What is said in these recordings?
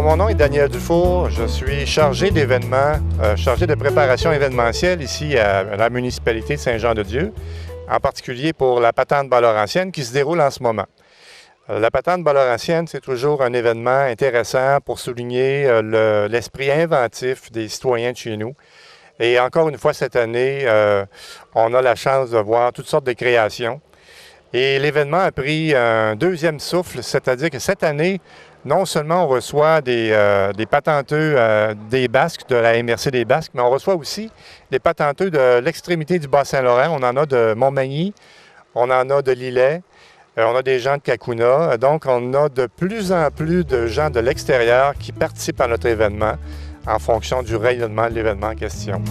mon nom est Daniel Dufour. Je suis chargé d'événements, chargé de préparation événementielle ici à la municipalité de Saint-Jean-de-Dieu, en particulier pour la patente Bas-Laurentienne qui se déroule en ce moment. La patente Bas-Laurentienne, c'est toujours un événement intéressant pour souligner l'esprit inventif des citoyens de chez nous. Et encore une fois, cette année, on a la chance de voir toutes sortes de créations. Et l'événement a pris un deuxième souffle, c'est-à-dire que cette année, non seulement on reçoit des patenteux des Basques, de la MRC des Basques, mais on reçoit aussi des patenteux de l'extrémité du Bas-Saint-Laurent. On en a de Montmagny, on en a de Lillet, on a des gens de Cacouna. Donc, on a de plus en plus de gens de l'extérieur qui participent à notre événement en fonction du rayonnement de l'événement en question.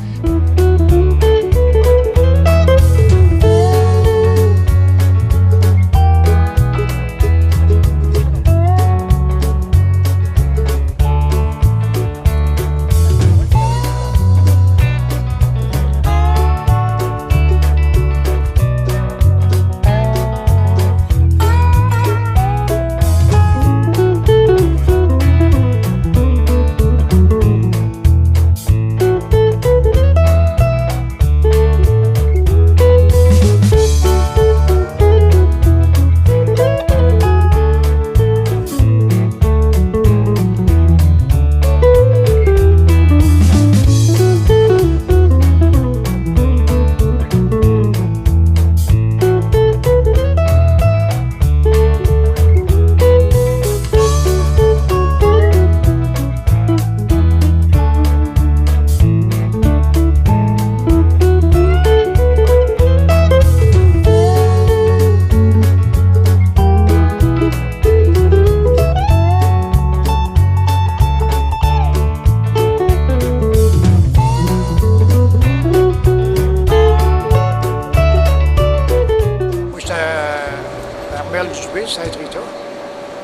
Saint-Rita,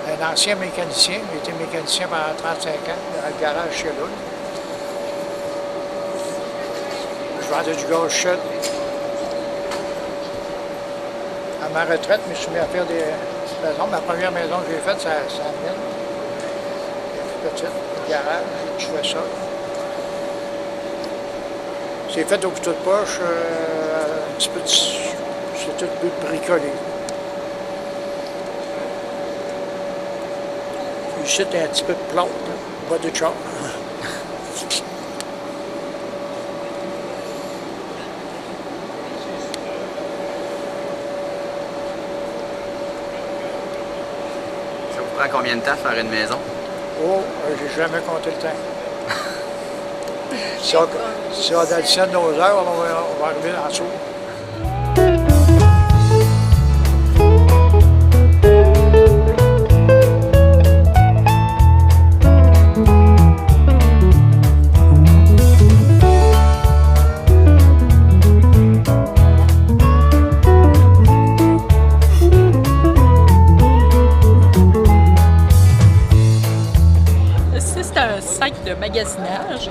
un ancien mécanicien. J'ai été mécanicien pendant 35 ans dans le garage chez Lund. Je vendais du gaz chaude. À ma retraite, je me suis mis à faire des maisons. Ma première maison que j'ai faite, c'est à Mine. Petite, le garage, je fais ça. C'est fait au couteau de poche, un petit peu c'est tout bricolé. Ici, c'est un petit peu de plomb, pas de char. Ça vous prend combien de temps faire une maison? Oh, j'ai jamais compté le temps. Si on additionne nos heures, on va arriver en dessous. C'est un sac de magasinage,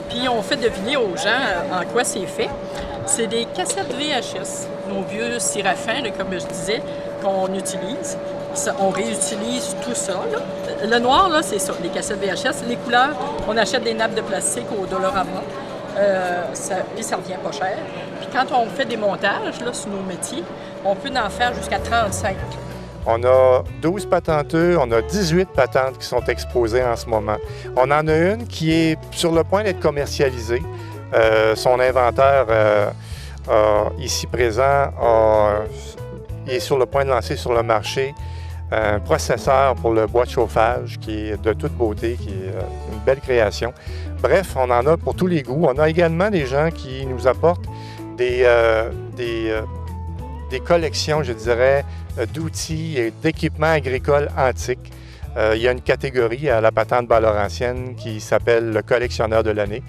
puis on fait deviner aux gens en quoi c'est fait. C'est des cassettes VHS, nos vieux Séraphin, là, comme je disais, qu'on utilise. On réutilise tout ça. Là. Le noir, là, c'est ça, les cassettes VHS. Les couleurs, on achète des nappes de plastique au Dollarama, puis ça revient pas cher. Puis quand on fait des montages là, sur nos métiers, on peut en faire jusqu'à 35. On a 12 patenteux, on a 18 patentes qui sont exposées en ce moment. On en a une qui est sur le point d'être commercialisée. Son inventaire ici présent est sur le point de lancer sur le marché un processeur pour le bois de chauffage qui est de toute beauté, qui est une belle création. Bref, on en a pour tous les goûts. On a également des gens qui nous apportent des collections, je dirais, d'outils et d'équipements agricoles antiques. Il y a une catégorie à la patente Bas-Laurentienne qui s'appelle le collectionneur de l'année.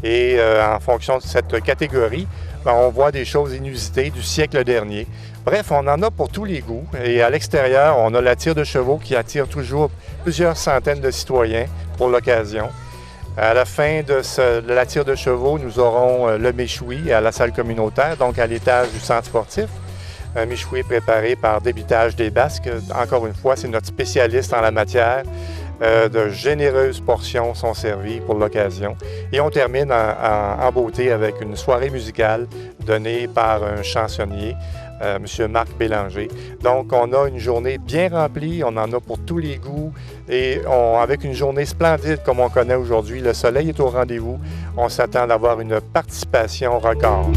Et en fonction de cette catégorie, on voit des choses inusitées du siècle dernier. Bref, on en a pour tous les goûts. Et à l'extérieur, on a la tire de chevaux qui attire toujours plusieurs centaines de citoyens pour l'occasion. À la fin de la tire de chevaux, nous aurons le méchoui à la salle communautaire, donc à l'étage du centre sportif. Un méchoui préparé par Débitage des Basques. Encore une fois, c'est notre spécialiste en la matière. De généreuses portions sont servies pour l'occasion. Et on termine en beauté avec une soirée musicale donnée par un chansonnier, M. Marc Bélanger. Donc, on a une journée bien remplie, on en a pour tous les goûts et avec une journée splendide comme on connaît aujourd'hui, le soleil est au rendez-vous. On s'attend d'avoir une participation record.